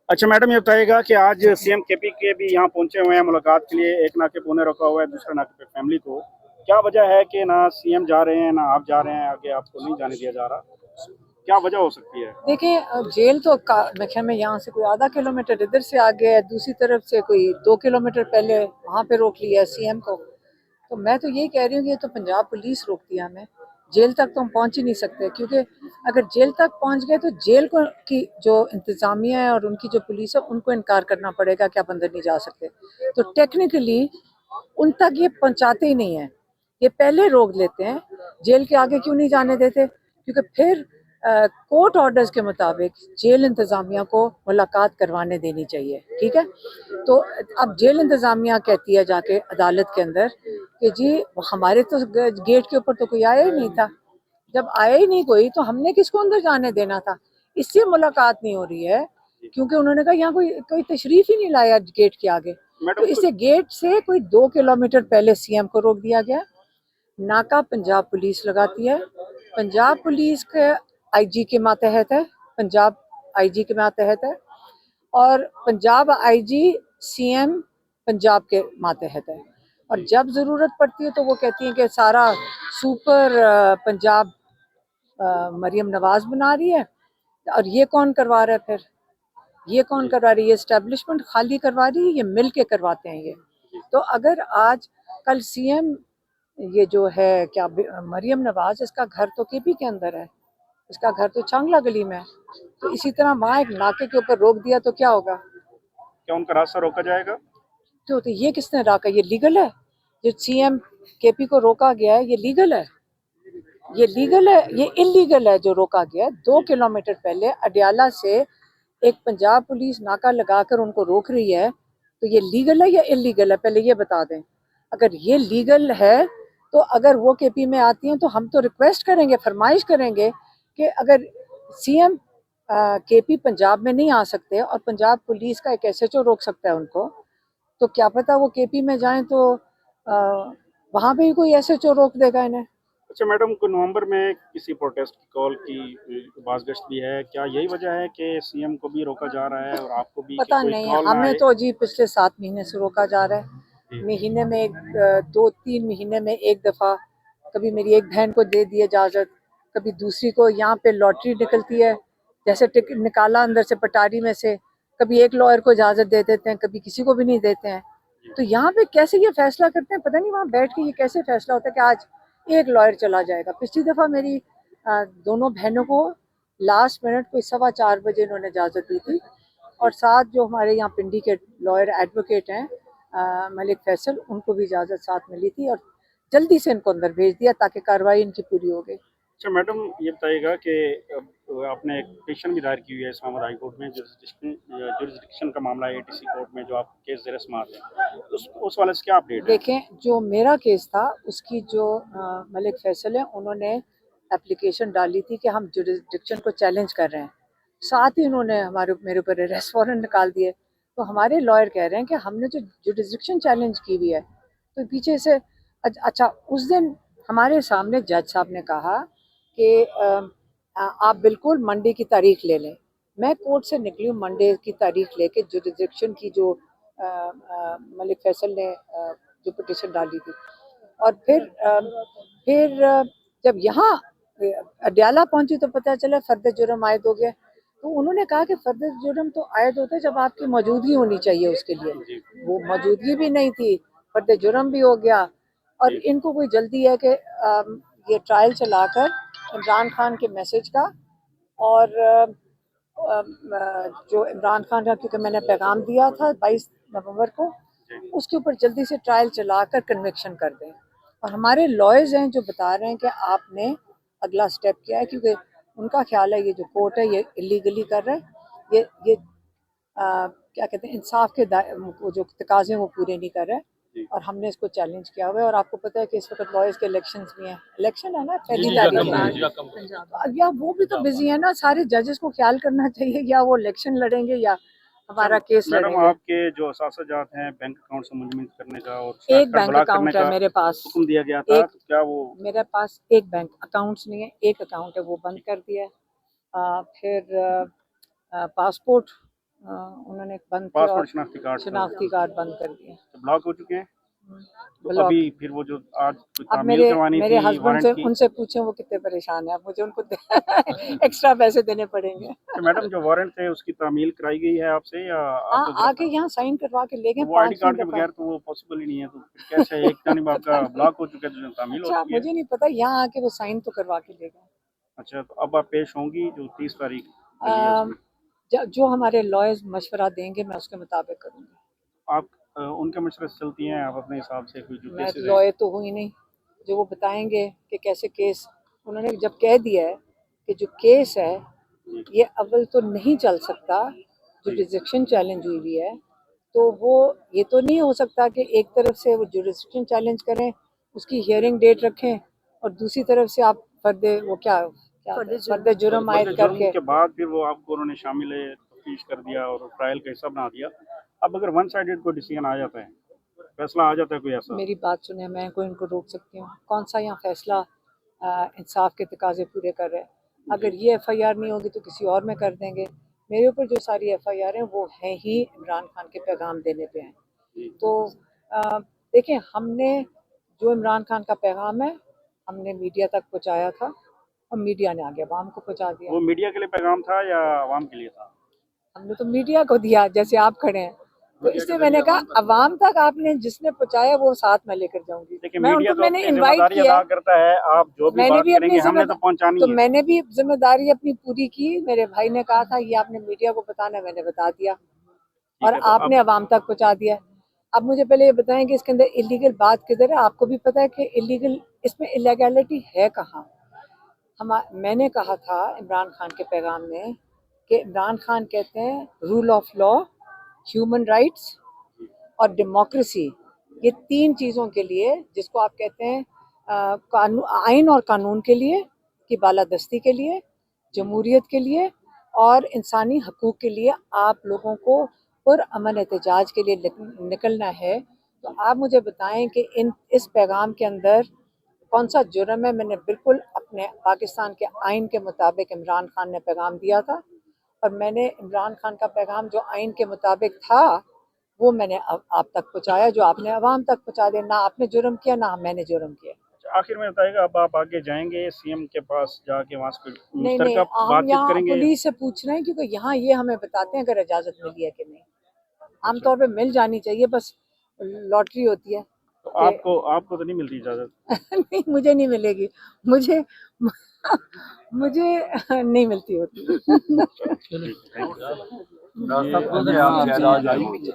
अच्छा मैडम, ये बताइएगा कि आज सीएम केपी के भी यहाँ पहुंचे हुए हैं मुलाकात के लिए। एक नाके पे उन्हें रोका हुआ है, दूसरे नाके पे फैमिली को। क्या वजह है कि ना सीएम जा रहे हैं ना आप जा रहे हैं, आगे आपको नहीं जाने दिया जा रहा? क्या वजह हो सकती है? देखिए, जेल तो मेरे ख्याल में यहाँ से कोई आधा किलोमीटर इधर से आगे है, दूसरी तरफ से कोई 2 किलोमीटर पहले वहाँ पे रोक लिया है सीएम को। तो मैं तो यही कह रही हूँ कि ये तो पंजाब पुलिस रोकती है हमें। जेल तक तो हम पहुँच ही नहीं सकते, क्योंकि अगर जेल तक पहुँच गए तो जेल को की जो इंतजामिया है और उनकी जो पुलिस है उनको इनकार करना पड़ेगा कि आप अंदर नहीं जा सकते। तो टेक्निकली उन तक ये पहुँचाते ही नहीं है, ये पहले रोक लेते हैं। जेल के आगे क्यों नहीं जाने देते? क्योंकि फिर कोर्ट ऑर्डर्स के मुताबिक जेल इंतज़ामिया को मुलाकात करवाने देनी चाहिए, ठीक है। तो अब जेल इंतज़ामिया कहती है जाके अदालत के अंदर कि जी हमारे तो गेट के ऊपर तो कोई आया ही नहीं था। जब आया ही नहीं कोई तो हमने किसको अंदर जाने देना था? इससे मुलाकात नहीं हो रही है, क्योंकि उन्होंने कहा यहाँ कोई कोई तशरीफ ही नहीं लाया गेट के आगे। तो इसे गेट से कोई 2 किलोमीटर पहले सीएम को रोक दिया गया। नाका पंजाब पुलिस लगाती है। पंजाब पुलिस के आईजी के मातहत है, पंजाब आईजी के मातहत है, और पंजाब आईजी सीएम पंजाब के मातहत है। और जब ज़रूरत पड़ती है तो वो कहती है कि सारा सुपर पंजाब मरियम नवाज बना रही है। और ये कौन करवा रहा है फिर? ये कौन करवा रही है? एस्टेब्लिशमेंट खाली करवा रही है, ये मिल के करवाते हैं ये। तो अगर आज कल सीएम ये जो है क्या मरियम नवाज, इसका घर तो केपी के अंदर है, इसका घर तो चांगला गली में है। तो इसी तरह वहाँ एक नाके के ऊपर रोक दिया तो क्या होगा? क्या उनका रास्ता रोका जाएगा? तो ये किसने रोका? ये लीगल है? जो सीएम केपी को रोका गया है ये लीगल है? ये लीगल है? ये इलीगल है जो रोका गया है। 2 किलोमीटर पहले अडियाला से एक पंजाब पुलिस नाका लगाकर उनको रोक रही है। तो ये लीगल है या इलीगल है? पहले ये बता दें। अगर ये लीगल है तो अगर वो केपी में आती हैं तो हम तो रिक्वेस्ट करेंगे, फरमाइश करेंगे कि अगर सीएम केपी पंजाब में नहीं आ सकते और पंजाब पुलिस का एक एसएचओ रोक सकता है उनको, तो क्या पता वो केपी में जाएं तो वहां पे ही कोई एसएचओ रोक देगा इन्हें। अच्छा मैडम, को नवंबर में किसी प्रोटेस्ट की कॉल की बाज़गश्त भी है, क्या यही वजह है कि सीएम को भी रोका जा रहा है और आपको भी, कि पता कोई नहीं, कॉल ना हमें आए? तो जी पिछले 7 महीने से रोका जा रहा है। जी। महीने में 2-3 महीने में एक दफ़ा कभी मेरी एक बहन को दे दी इजाज़त, कभी दूसरी को। यहाँ पे लॉटरी निकलती है, जैसे टिकट निकाला अंदर से पटारी में से, कभी एक लॉयर को इजाज़त दे देते हैं, कभी किसी को भी नहीं देते हैं। तो यहाँ पे कैसे ये फैसला करते हैं पता नहीं, वहाँ बैठ के ये कैसे फैसला होता है कि आज एक लॉयर चला जाएगा। पिछली दफ़ा मेरी दोनों बहनों को लास्ट मिनट कोई 4:15 बजे इन्होंने इजाज़त दी थी। और साथ जो हमारे यहाँ पिंडी के लॉयर एडवोकेट हैं मलिक फैसल, उनको भी इजाज़त साथ मिली थी और जल्दी से इनको अंदर भेज दिया ताकि कार्रवाई इनकी पूरी हो गई। अच्छा मैडम, ये बताइएगा कि आपने एक पिटीशन भी दायर की हुई है इस्लामाबाद हाई कोर्ट में, जुरिस्डिक्शन का मामला है एटीसी कोर्ट में, जो आप केस ज़ेर समाअत है, उस वाले से क्या अपडेट है? देखें, जो मेरा केस था उसकी जो मलिक फैसल है उन्होंने एप्लीकेशन डाली थी कि हम जुरिस्डिक्शन को चैलेंज कर रहे हैं। साथ ही उन्होंने मेरे ऊपर अरेस्ट वारंट निकाल दिए। तो हमारे लॉयर कह रहे हैं कि हमने जो जुरिस्डिक्शन चैलेंज की हुई है तो पीछे से अच्छा, उस दिन हमारे सामने जज साहब ने कहा कि आप बिल्कुल मंडे की तारीख ले लें। मैं कोर्ट से निकली हूँ मंडे की तारीख लेके, जुरिस्डिक्शन की जो मलिक फैसल ने जो पिटीशन डाली थी। और फिर जब यहाँ अडयाला पहुंची तो पता चला फर्द जुर्म आयद हो गया। तो उन्होंने कहा कि फर्द जुर्म तो आयद होता है जब आपकी मौजूदगी होनी चाहिए उसके लिए। वो मौजूदगी भी नहीं थी, फर्द जुर्म भी हो गया। और इनको कोई जल्दी है कि ये ट्रायल चलाकर इमरान खान के मैसेज का और जो इमरान खान का, क्योंकि मैंने पैगाम दिया था 22 नवंबर को, उसके ऊपर जल्दी से ट्रायल चलाकर कन्विक्शन कर दें। और हमारे लॉयर्स हैं जो बता रहे हैं कि आपने अगला स्टेप किया है, क्योंकि उनका ख्याल है ये जो कोर्ट है ये इलीगली कर रहा है, ये क्या कहते हैं, इंसाफ के वो जो तकाजे हैं वो पूरे नहीं कर रहा है। और हमने इसको चैलेंज किया हुआ है। और आपको पता है कि इस वक्त लॉयर्स के इलेक्शंस भी हैं, इलेक्शन है ना 1 तारीख को। या वो भी तो बिजी है ना, सारे जजेस को ख्याल करना चाहिए, या वो इलेक्शन लड़ेंगे या हमारा केस मैडम, लड़ेंगे। आपके जो असासाजात हैं बैंक अकाउंट से मुंजमद करने का और एक खाते बैंक ब्लॉक करने अकाउंट है का मेरे पास, हुक्म दिया गया था, एक तो क्या वो? मेरे पास एक बैंक अकाउंट्स नहीं है, एक अकाउंट है वो बंद कर दिया है। फिर पासपोर्ट उन्होंने बंद किया पासपोर्ट और शनाख्ती कार्ड शनाख्ती कार्ड बंद कर दिए। ब्लॉक हो चुके हैं। तो ब्लॉक। अभी फिर वो जो आज कोई अब तामील करवानी मेरे थी हस्बैंड वारंट से की, उनसे पूछें वो कितने परेशान है, अब मुझे उनको एक्स्ट्रा पैसे देने पड़ेंगे। तो मैडम जो वारंट थे उसकी तामील कराई गई है आपसे या हाँ, आपको आके यहाँ साइन करवा के ले गए, तो वो आईडी 5वीं कार्ड के दफा। बगैर तो वो पॉसिबल ही नहीं है, तो फिर कैसे एक जानिब आपका ब्लॉक हो चुका है जो तामील हो अच्छा, चुकी है। मुझे नहीं पता, यहाँ आके वो साइन तो करवा के ले गए। अच्छा, तो अब आप पेश होंगी जो 30 तारीख के लिए उसमें जो हमारे लॉयर्स मशवरा देंगे मैं उसके मुताबिक करूँगी। आप उनके मशवरे से चलती हैं, आप अपने हिसाब से कोई जो मैं केसेस हैं। लॉयर तो हूँ ही नहीं, जो वो बताएंगे कि कैसे केस, उन्होंने जब कह दिया है कि जो केस है ये अव्वल तो नहीं चल सकता, जो जुरिस्डिक्शन चैलेंज हुई हुई है, तो वो ये तो नहीं हो सकता कि एक तरफ से वो जुरिस्डिक्शन चैलेंज करें, उसकी हियरिंग डेट रखें, और दूसरी तरफ से आप फर्दे वो क्या क्या फर्दे जुर्म आयद बल्कि जुर्म करके। के बाद फिर वो आपको उन्होंने शामिल तफ्तीश कर दिया और ट्रायल का हिस्सा बना दिया। अब अगर वन साइडेड कोई डिसीजन आ जाता है, फैसला आ जाता है कोई ऐसा, मेरी बात सुने, मैं कोई इनको रोक सकती हूँ? कौन सा यहाँ फैसला इंसाफ के तकाजे पूरे कर रहे हैं? अगर ये एफआईआर नहीं होगी तो किसी और में कर देंगे। मेरे ऊपर जो सारी एफआईआर हैं वो हैं ही इमरान खान के पैगाम देने पे हैं। तो देखें, हमने जो इमरान खान का पैगाम है हमने मीडिया तक पहुँचाया था और मीडिया ने आगे अवाम को पहुँचा दिया। वो मीडिया के लिए पैगाम था या आवाम के लिए था? हमने तो मीडिया को दिया, जैसे आप खड़े हैं, तो इसलिए मैंने कहा अवाम तक आपने जिसने पहुंचाया वो साथ में लेकर जाऊंगी। देखिए मैं मीडिया उनको तो मैंने अपनी इनवाइट जिम्मेदारी किया, अदा करता है, आप जो भी मैंने बात भी अपनी करेंगे हमने तो पहुंचानी तो है। मैंने भी जिम्मेदारी अपनी पूरी की। मेरे भाई ने कहा था ये आपने मीडिया को बताना है, मैंने बता दिया और ठीक है, तो आपने अवाम तक पहुंचा दिया। अब मुझे पहले ये बताएं कि इसके अंदर इलीगल बात किधर है? आपको भी पता है कि इलीगल, इसमें इलीगैलिटी है कहाँ? मैंने कहा था इमरान खान के पैगाम में कि इमरान खान कहते हैं rule of law, human rights और डेमोक्रेसी, ये 3 चीज़ों के लिए, जिसको आप कहते हैं आइन और कानून के लिए, की बालादस्ती के लिए, जमहूरियत के लिए और इंसानी हकूक़ के लिए आप लोगों को पुरअमन एहतजाज के लिए निकलना है। तो आप मुझे बताएं कि इस पैगाम के अंदर कौन सा जुर्म है? मैंने बिल्कुल अपने पाकिस्तान के आइन के मुताबिक इमरान खान ने पैगाम दिया था और मैंने इमरान खान का पैगाम जो आइन के मुताबिक था वो मैंने आप तक पहुँचाया, जो आपने अवाम तक पहुँचा दिया। ना आपने जुर्म किया ना मैंने जुर्म किया। आखिर में बताएगा, अब आप आगे जाएंगे सीएम के पास जाके वहाँ से नहीं मुश्तरका हम बातचीत यहाँ करेंगे? पुलिस से पूछ रहे हैं, क्योंकि यहाँ ये हमें बताते हैं अगर इजाज़त मिली है कि नहीं। आमतौर पे मिल जानी चाहिए, बस लॉटरी होती है तो कि आपको तो नहीं मिलती इजाजत? नहीं, मुझे नहीं मिलेगी, मुझे मुझे नहीं मिलती होती। चलो ठीक है, थैंक यू।